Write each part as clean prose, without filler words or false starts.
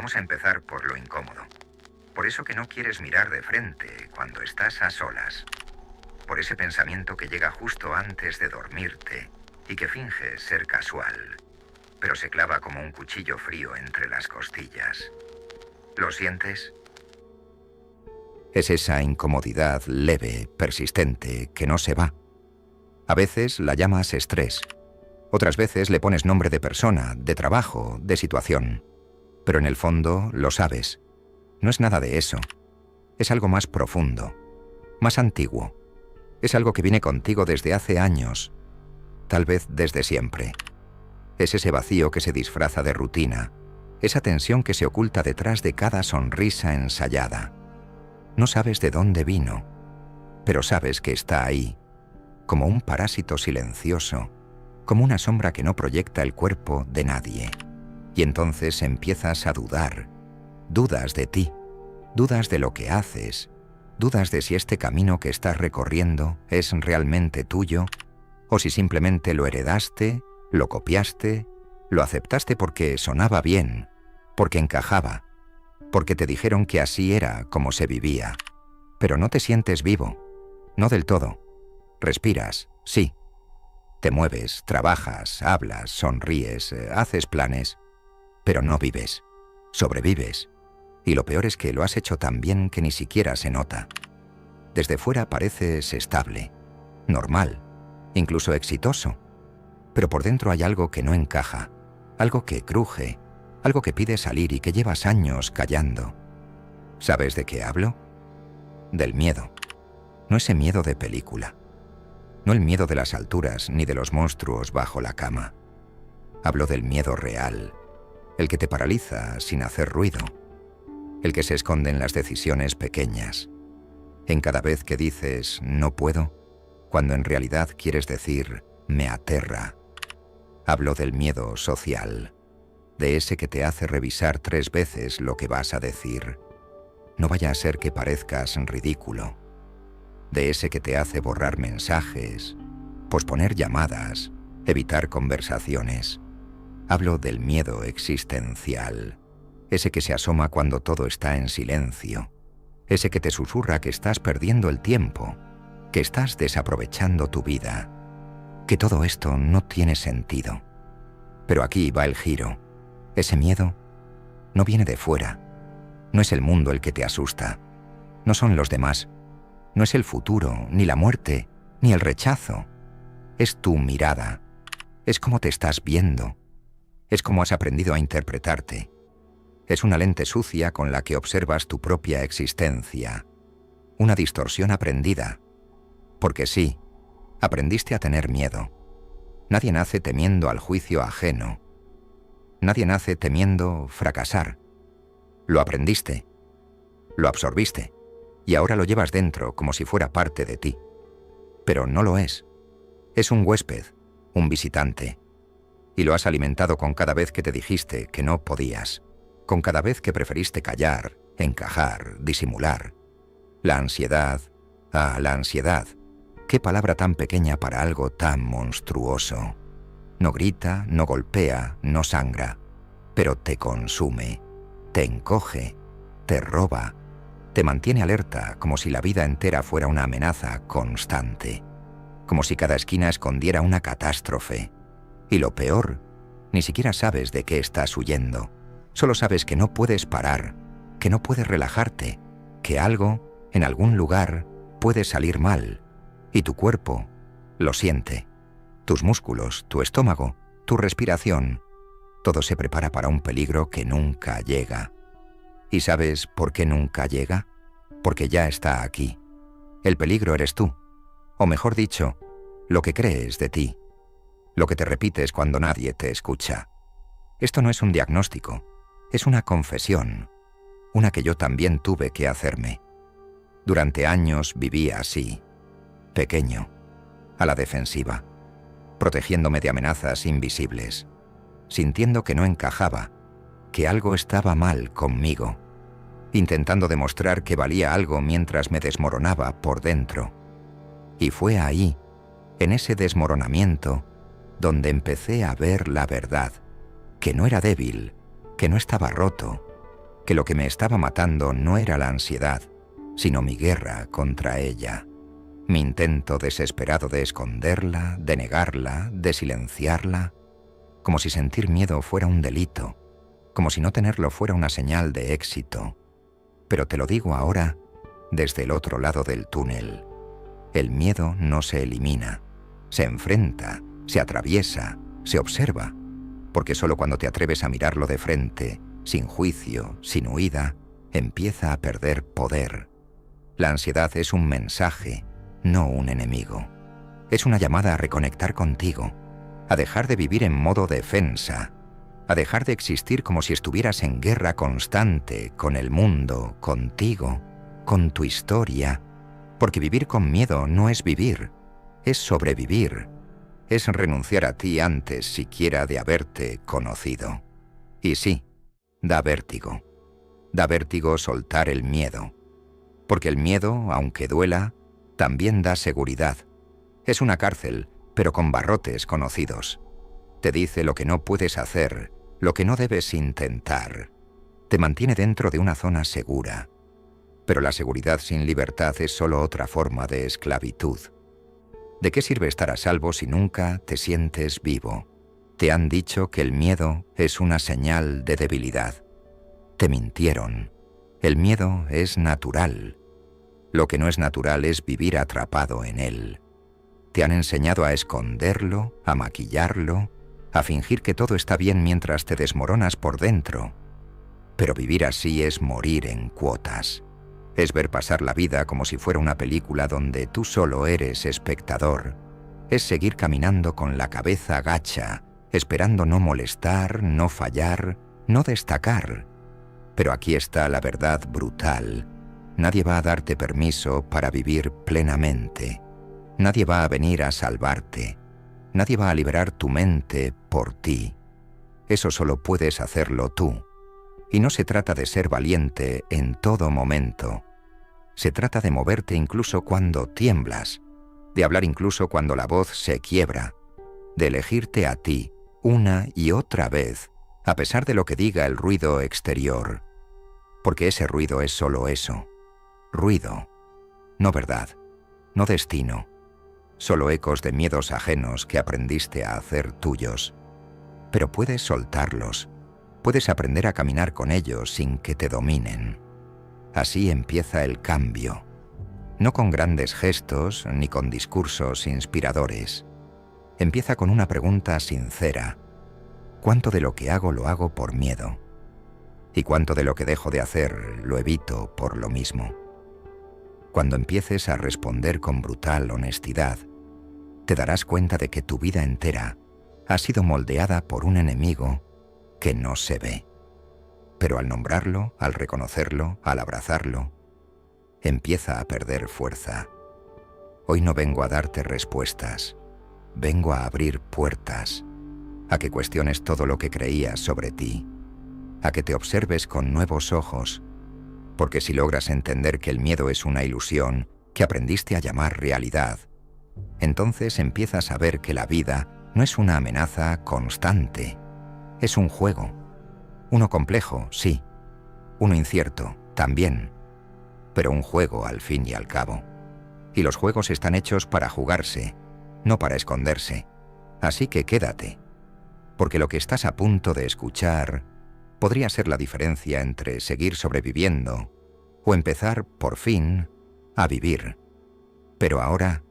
Vamos a empezar por lo incómodo. Por eso que no quieres mirar de frente cuando estás a solas. Por ese pensamiento que llega justo antes de dormirte y que finge ser casual, pero se clava como un cuchillo frío entre las costillas. ¿Lo sientes? Es esa incomodidad leve, persistente, que no se va. A veces la llamas estrés. Otras veces le pones nombre de persona, de trabajo, de situación. Pero en el fondo lo sabes. No es nada de eso. Es algo más profundo, más antiguo. Es algo que viene contigo desde hace años, tal vez desde siempre. Es ese vacío que se disfraza de rutina, esa tensión que se oculta detrás de cada sonrisa ensayada. No sabes de dónde vino, pero sabes que está ahí, como un parásito silencioso, como una sombra que no proyecta el cuerpo de nadie. Y entonces empiezas a dudar. Dudas de ti, dudas de lo que haces, dudas de si este camino que estás recorriendo es realmente tuyo, o si simplemente lo heredaste, lo copiaste, lo aceptaste porque sonaba bien, porque encajaba, porque te dijeron que así era como se vivía. Pero no te sientes vivo, no del todo. Respiras, sí. Te mueves, trabajas, hablas, sonríes, haces planes, pero no vives, sobrevives. Y lo peor es que lo has hecho tan bien que ni siquiera se nota. Desde fuera pareces estable, normal, incluso exitoso. Pero por dentro hay algo que no encaja, algo que cruje, algo que pide salir y que llevas años callando. ¿Sabes de qué hablo? Del miedo. No ese miedo de película. No el miedo de las alturas ni de los monstruos bajo la cama. Hablo del miedo real, el que te paraliza sin hacer ruido. El que se esconde en las decisiones pequeñas, en cada vez que dices «no puedo», cuando en realidad quieres decir «me aterra». Hablo del miedo social, de ese que te hace revisar 3 veces lo que vas a decir. No vaya a ser que parezcas ridículo. De ese que te hace borrar mensajes, posponer llamadas, evitar conversaciones. Hablo del miedo existencial. Ese que se asoma cuando todo está en silencio, ese que te susurra que estás perdiendo el tiempo, que estás desaprovechando tu vida, que todo esto no tiene sentido. Pero aquí va el giro. Ese miedo no viene de fuera, no es el mundo el que te asusta, no son los demás, no es el futuro, ni la muerte, ni el rechazo. Es tu mirada, es cómo te estás viendo, es cómo has aprendido a interpretarte. Es una lente sucia con la que observas tu propia existencia. Una distorsión aprendida. Porque sí, aprendiste a tener miedo. Nadie nace temiendo al juicio ajeno. Nadie nace temiendo fracasar. Lo aprendiste. Lo absorbiste. Y ahora lo llevas dentro como si fuera parte de ti. Pero no lo es. Es un huésped, un visitante. Y lo has alimentado con cada vez que te dijiste que no podías. Con cada vez que preferiste callar, encajar, disimular. La ansiedad, la ansiedad. Qué palabra tan pequeña para algo tan monstruoso. No grita, no golpea, no sangra, pero te consume, te encoge, te roba, te mantiene alerta como si la vida entera fuera una amenaza constante, como si cada esquina escondiera una catástrofe. Y lo peor, ni siquiera sabes de qué estás huyendo. Solo sabes que no puedes parar, que no puedes relajarte, que algo, en algún lugar, puede salir mal, y tu cuerpo lo siente. Tus músculos, tu estómago, tu respiración, todo se prepara para un peligro que nunca llega. ¿Y sabes por qué nunca llega? Porque ya está aquí. El peligro eres tú, o mejor dicho, lo que crees de ti, lo que te repites cuando nadie te escucha. Esto no es un diagnóstico. Es una confesión, una que yo también tuve que hacerme. Durante años viví así, pequeño, a la defensiva, protegiéndome de amenazas invisibles, sintiendo que no encajaba, que algo estaba mal conmigo, intentando demostrar que valía algo mientras me desmoronaba por dentro. Y fue ahí, en ese desmoronamiento, donde empecé a ver la verdad, que no era débil, que no estaba roto, que lo que me estaba matando no era la ansiedad, sino mi guerra contra ella, mi intento desesperado de esconderla, de negarla, de silenciarla, como si sentir miedo fuera un delito, como si no tenerlo fuera una señal de éxito. Pero te lo digo ahora desde el otro lado del túnel. El miedo no se elimina, se enfrenta, se atraviesa, se observa, porque solo cuando te atreves a mirarlo de frente, sin juicio, sin huida, empieza a perder poder. La ansiedad es un mensaje, no un enemigo. Es una llamada a reconectar contigo, a dejar de vivir en modo defensa, a dejar de existir como si estuvieras en guerra constante con el mundo, contigo, con tu historia, porque vivir con miedo no es vivir, es sobrevivir, es renunciar a ti antes siquiera de haberte conocido. Y sí, da vértigo soltar el miedo, porque el miedo, aunque duela, también da seguridad. Es una cárcel, pero con barrotes conocidos. Te dice lo que no puedes hacer, lo que no debes intentar. Te mantiene dentro de una zona segura. Pero la seguridad sin libertad es solo otra forma de esclavitud. ¿De qué sirve estar a salvo si nunca te sientes vivo? Te han dicho que el miedo es una señal de debilidad. Te mintieron. El miedo es natural. Lo que no es natural es vivir atrapado en él. Te han enseñado a esconderlo, a maquillarlo, a fingir que todo está bien mientras te desmoronas por dentro. Pero vivir así es morir en cuotas. Es ver pasar la vida como si fuera una película donde tú solo eres espectador. Es seguir caminando con la cabeza gacha, esperando no molestar, no fallar, no destacar. Pero aquí está la verdad brutal. Nadie va a darte permiso para vivir plenamente. Nadie va a venir a salvarte. Nadie va a liberar tu mente por ti. Eso solo puedes hacerlo tú. Y no se trata de ser valiente en todo momento. Se trata de moverte incluso cuando tiemblas, de hablar incluso cuando la voz se quiebra, de elegirte a ti una y otra vez, a pesar de lo que diga el ruido exterior. Porque ese ruido es solo eso, ruido, no verdad, no destino, solo ecos de miedos ajenos que aprendiste a hacer tuyos. Pero puedes soltarlos, puedes aprender a caminar con ellos sin que te dominen. Así empieza el cambio, no con grandes gestos ni con discursos inspiradores. Empieza con una pregunta sincera. ¿Cuánto de lo que hago lo hago por miedo? ¿Y cuánto de lo que dejo de hacer lo evito por lo mismo? Cuando empieces a responder con brutal honestidad, te darás cuenta de que tu vida entera ha sido moldeada por un enemigo que no se ve. Pero al nombrarlo, al reconocerlo, al abrazarlo, empieza a perder fuerza. Hoy no vengo a darte respuestas, vengo a abrir puertas, a que cuestiones todo lo que creías sobre ti, a que te observes con nuevos ojos, porque si logras entender que el miedo es una ilusión que aprendiste a llamar realidad, entonces empiezas a ver que la vida no es una amenaza constante, es un juego. Uno complejo, sí. Uno incierto, también. Pero un juego al fin y al cabo. Y los juegos están hechos para jugarse, no para esconderse. Así que quédate. Porque lo que estás a punto de escuchar podría ser la diferencia entre seguir sobreviviendo o empezar, por fin, a vivir. Pero ahora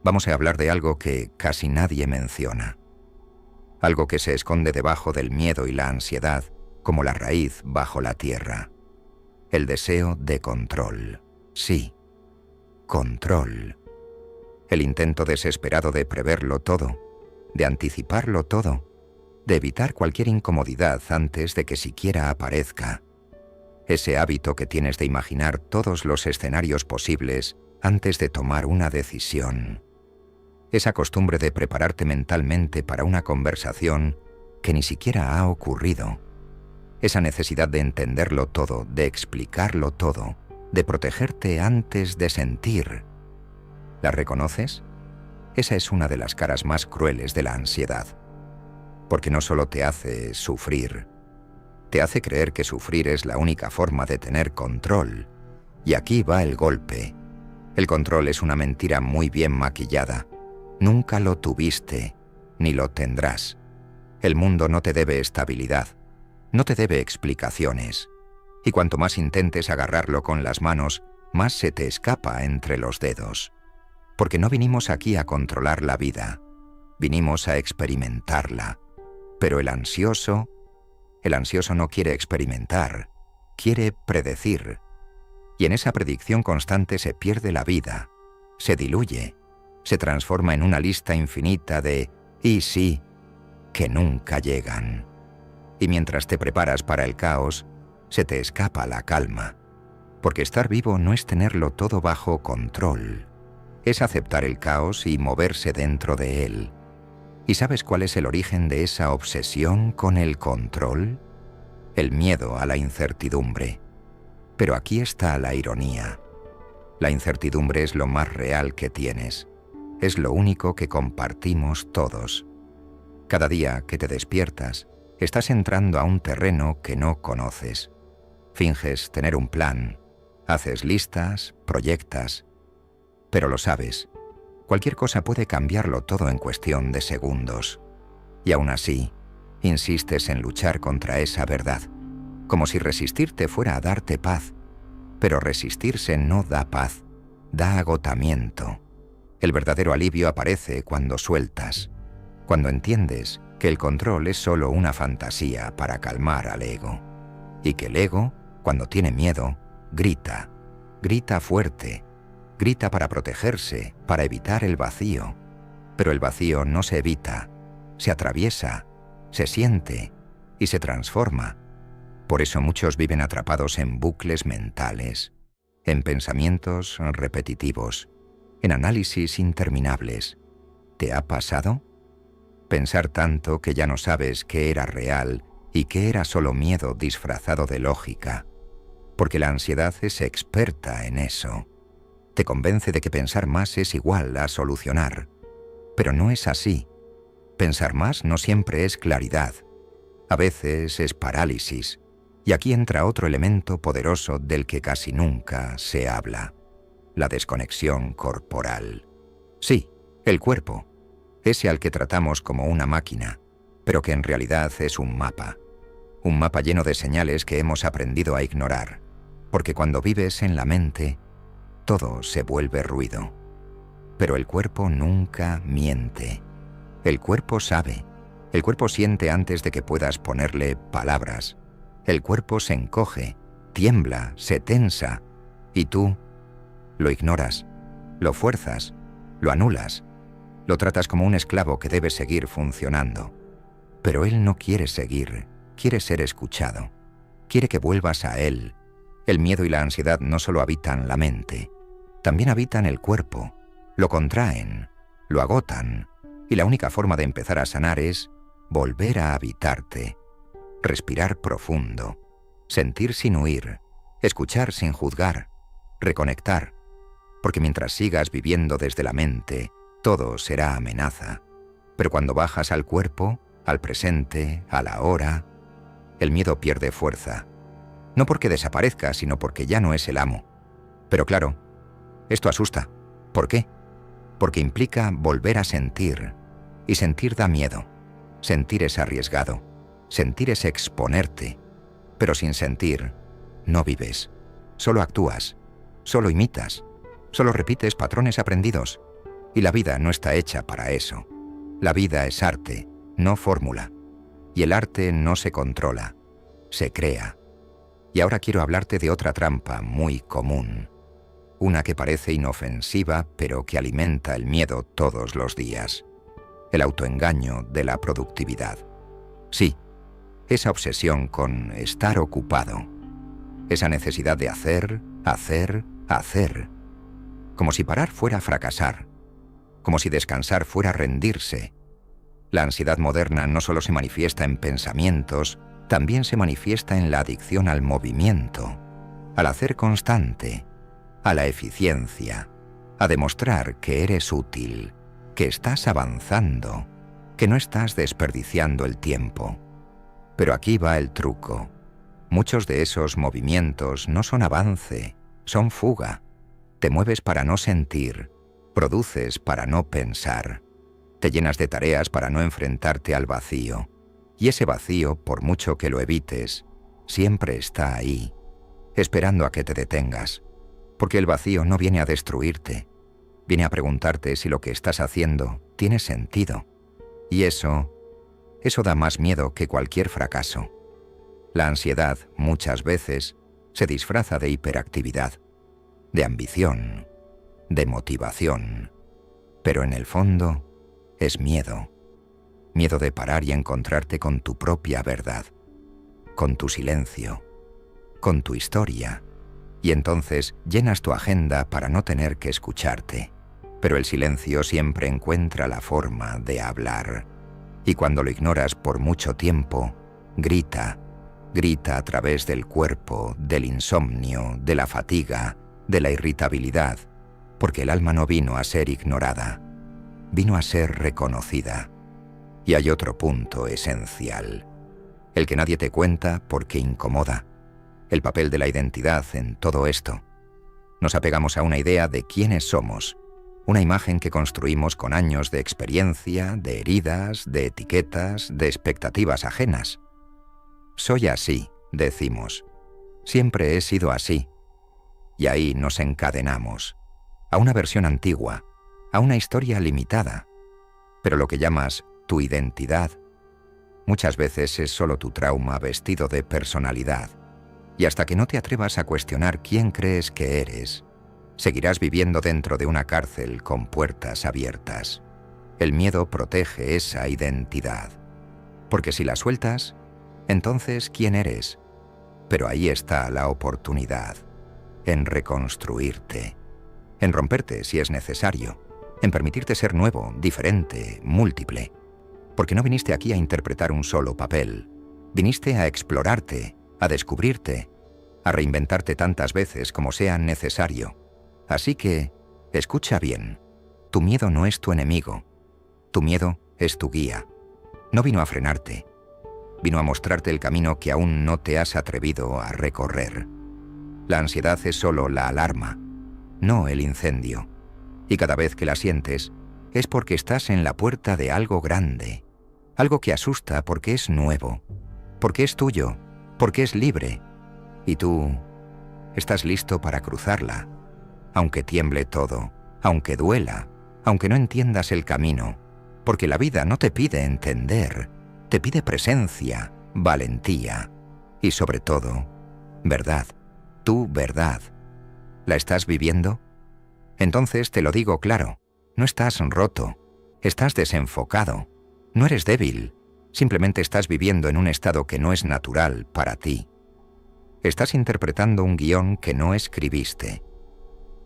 vamos a hablar de algo que casi nadie menciona. Algo que se esconde debajo del miedo y la ansiedad, como la raíz bajo la tierra. El deseo de control. Sí, control. El intento desesperado de preverlo todo, de anticiparlo todo, de evitar cualquier incomodidad antes de que siquiera aparezca. Ese hábito que tienes de imaginar todos los escenarios posibles antes de tomar una decisión. Esa costumbre de prepararte mentalmente para una conversación que ni siquiera ha ocurrido. Esa necesidad de entenderlo todo, de explicarlo todo, de protegerte antes de sentir. ¿La reconoces? Esa es una de las caras más crueles de la ansiedad. Porque no solo te hace sufrir, Te hace creer que sufrir es la única forma de tener control. Y aquí va el golpe. El control es una mentira muy bien maquillada. Nunca lo tuviste, ni lo tendrás. El mundo no te debe estabilidad, no te debe explicaciones. Y cuanto más intentes agarrarlo con las manos, más se te escapa entre los dedos. Porque no vinimos aquí a controlar la vida, vinimos a experimentarla. Pero el ansioso no quiere experimentar, quiere predecir. Y en esa predicción constante se pierde la vida, se diluye, se transforma en una lista infinita de «y sí» que nunca llegan. Y mientras te preparas para el caos, se te escapa la calma. Porque estar vivo no es tenerlo todo bajo control. Es aceptar el caos y moverse dentro de él. ¿Y sabes cuál es el origen de esa obsesión con el control? El miedo a la incertidumbre. Pero aquí está la ironía. La incertidumbre es lo más real que tienes. Es lo único que compartimos todos. Cada día que te despiertas, estás entrando a un terreno que no conoces. Finges tener un plan, haces listas, proyectas, pero lo sabes. Cualquier cosa puede cambiarlo todo en cuestión de segundos. Y aún así, insistes en luchar contra esa verdad, como si resistirte fuera a darte paz. Pero resistirse no da paz, da agotamiento. El verdadero alivio aparece cuando sueltas, cuando entiendes que el control es solo una fantasía para calmar al ego, y que el ego, cuando tiene miedo, grita, grita fuerte, grita para protegerse, para evitar el vacío. Pero el vacío no se evita, se atraviesa, se siente y se transforma. Por eso muchos viven atrapados en bucles mentales, en pensamientos repetitivos, en análisis interminables. ¿Te ha pasado? Pensar tanto que ya no sabes qué era real y qué era solo miedo disfrazado de lógica. Porque la ansiedad es experta en eso. Te convence de que pensar más es igual a solucionar. Pero no es así. Pensar más no siempre es claridad. A veces es parálisis. Y aquí entra otro elemento poderoso del que casi nunca se habla: la desconexión corporal. Sí, el cuerpo, ese al que tratamos como una máquina, pero que en realidad es un mapa lleno de señales que hemos aprendido a ignorar, porque cuando vives en la mente, todo se vuelve ruido. Pero el cuerpo nunca miente. El cuerpo sabe, el cuerpo siente antes de que puedas ponerle palabras. El cuerpo se encoge, tiembla, se tensa, y tú lo ignoras, lo fuerzas, lo anulas, lo tratas como un esclavo que debe seguir funcionando. Pero él no quiere seguir, quiere ser escuchado, quiere que vuelvas a él. El miedo y la ansiedad no solo habitan la mente, también habitan el cuerpo, lo contraen, lo agotan, y la única forma de empezar a sanar es volver a habitarte. Respirar profundo, sentir sin huir, escuchar sin juzgar, reconectar, porque mientras sigas viviendo desde la mente, todo será amenaza. Pero cuando bajas al cuerpo, al presente, a la hora, el miedo pierde fuerza. No porque desaparezca, sino porque ya no es el amo. Pero claro, esto asusta. ¿Por qué? Porque implica volver a sentir, y sentir da miedo. Sentir es arriesgado. Sentir es exponerte, pero sin sentir, no vives. Solo actúas, solo imitas, solo repites patrones aprendidos. Y la vida no está hecha para eso. La vida es arte, no fórmula. Y el arte no se controla, se crea. Y ahora quiero hablarte de otra trampa muy común. Una que parece inofensiva, pero que alimenta el miedo todos los días. El autoengaño de la productividad. Sí. Esa obsesión con estar ocupado, esa necesidad de hacer, como si parar fuera fracasar, como si descansar fuera rendirse. La ansiedad moderna no solo se manifiesta en pensamientos, también se manifiesta en la adicción al movimiento, al hacer constante, a la eficiencia, a demostrar que eres útil, que estás avanzando, que no estás desperdiciando el tiempo. Pero aquí va el truco. Muchos de esos movimientos no son avance, son fuga. Te mueves para no sentir, produces para no pensar. Te llenas de tareas para no enfrentarte al vacío. Y ese vacío, por mucho que lo evites, siempre está ahí, esperando a que te detengas. Porque el vacío no viene a destruirte, viene a preguntarte si lo que estás haciendo tiene sentido. Y eso da más miedo que cualquier fracaso. La ansiedad, muchas veces, se disfraza de hiperactividad, de ambición, de motivación. Pero en el fondo es miedo. Miedo de parar y encontrarte con tu propia verdad, con tu silencio, con tu historia. Y entonces llenas tu agenda para no tener que escucharte. Pero el silencio siempre encuentra la forma de hablar. Y cuando lo ignoras por mucho tiempo, grita a través del cuerpo, del insomnio, de la fatiga, de la irritabilidad, porque el alma no vino a ser ignorada, vino a ser reconocida. Y hay otro punto esencial, el que nadie te cuenta porque incomoda, el papel de la identidad en todo esto. Nos apegamos a una idea de quiénes somos, una imagen que construimos con años de experiencia, de heridas, de etiquetas, de expectativas ajenas. Soy así, decimos. Siempre he sido así. Y ahí nos encadenamos, a una versión antigua, a una historia limitada. Pero lo que llamas tu identidad, muchas veces es solo tu trauma vestido de personalidad. Y hasta que no te atrevas a cuestionar quién crees que eres, seguirás viviendo dentro de una cárcel con puertas abiertas. El miedo protege esa identidad. Porque si la sueltas, entonces ¿quién eres? Pero ahí está la oportunidad, en reconstruirte, en romperte si es necesario, en permitirte ser nuevo, diferente, múltiple. Porque no viniste aquí a interpretar un solo papel, viniste a explorarte, a descubrirte, a reinventarte tantas veces como sea necesario. Así que, escucha bien, tu miedo no es tu enemigo, tu miedo es tu guía. No vino a frenarte, vino a mostrarte el camino que aún no te has atrevido a recorrer. La ansiedad es solo la alarma, no el incendio. Y cada vez que la sientes, es porque estás en la puerta de algo grande, algo que asusta porque es nuevo, porque es tuyo, porque es libre. Y tú estás listo para cruzarla, aunque tiemble todo, aunque duela, aunque no entiendas el camino, porque la vida no te pide entender, te pide presencia, valentía y sobre todo, verdad, tu verdad. ¿La estás viviendo? Entonces te lo digo claro, no estás roto, estás desenfocado, no eres débil, simplemente estás viviendo en un estado que no es natural para ti. Estás interpretando un guión que no escribiste.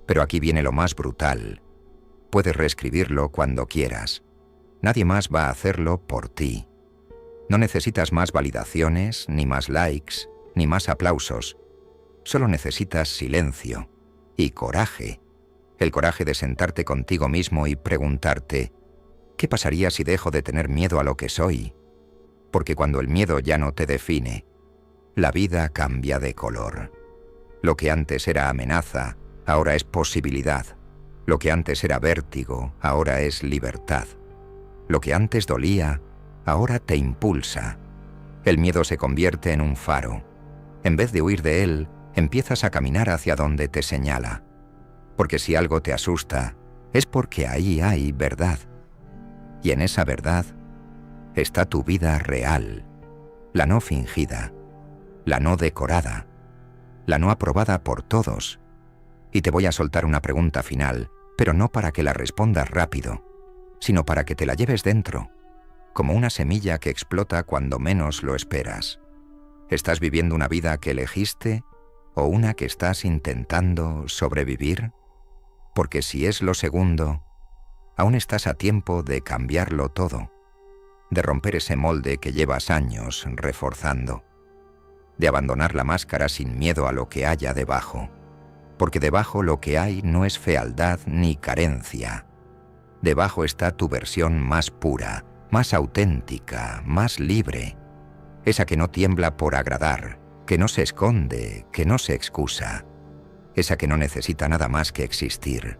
Pero aquí viene lo más brutal. Puedes reescribirlo cuando quieras. Nadie más va a hacerlo por ti. No necesitas más validaciones, ni más likes, ni más aplausos. Solo necesitas silencio y coraje. El coraje de sentarte contigo mismo y preguntarte, ¿qué pasaría si dejo de tener miedo a lo que soy? Porque cuando el miedo ya no te define, la vida cambia de color. Lo que antes era amenaza, ahora es posibilidad. Lo que antes era vértigo, ahora es libertad. Lo que antes dolía, ahora te impulsa. El miedo se convierte en un faro. En vez de huir de él, empiezas a caminar hacia donde te señala. Porque si algo te asusta, es porque ahí hay verdad. Y en esa verdad está tu vida real, la no fingida, la no decorada, la no aprobada por todos. Y te voy a soltar una pregunta final, pero no para que la respondas rápido, sino para que te la lleves dentro, como una semilla que explota cuando menos lo esperas. ¿Estás viviendo una vida que elegiste o una que estás intentando sobrevivir? Porque si es lo segundo, aún estás a tiempo de cambiarlo todo, de romper ese molde que llevas años reforzando, de abandonar la máscara sin miedo a lo que haya debajo, porque debajo lo que hay no es fealdad ni carencia. Debajo está tu versión más pura, más auténtica, más libre, esa que no tiembla por agradar, que no se esconde, que no se excusa, esa que no necesita nada más que existir.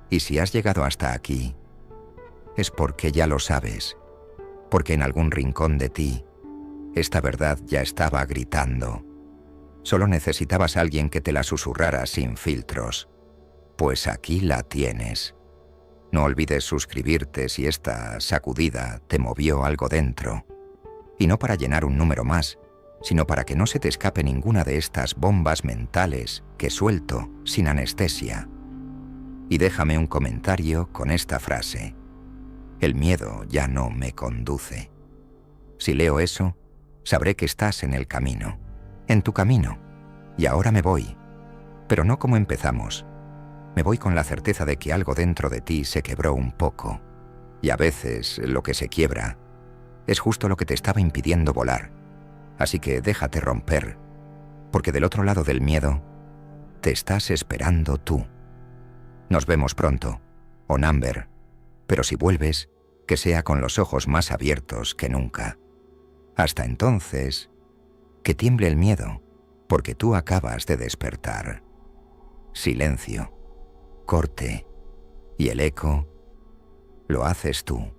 Y si has llegado hasta aquí, es porque ya lo sabes, porque en algún rincón de ti, esta verdad ya estaba gritando. Solo necesitabas a alguien que te la susurrara sin filtros. Pues aquí la tienes. No olvides suscribirte si esta sacudida te movió algo dentro. Y no para llenar un número más, sino para que no se te escape ninguna de estas bombas mentales que suelto sin anestesia. Y déjame un comentario con esta frase: el miedo ya no me conduce. Si leo eso, sabré que estás en el camino, en tu camino, y ahora me voy, pero no como empezamos. Me voy con la certeza de que algo dentro de ti se quebró un poco, y a veces lo que se quiebra es justo lo que te estaba impidiendo volar. Así que déjate romper, porque del otro lado del miedo te estás esperando tú. Nos vemos pronto, Onamber, pero si vuelves, que sea con los ojos más abiertos que nunca. Hasta entonces, que tiemble el miedo, porque tú acabas de despertar. Silencio, corte, y el eco lo haces tú.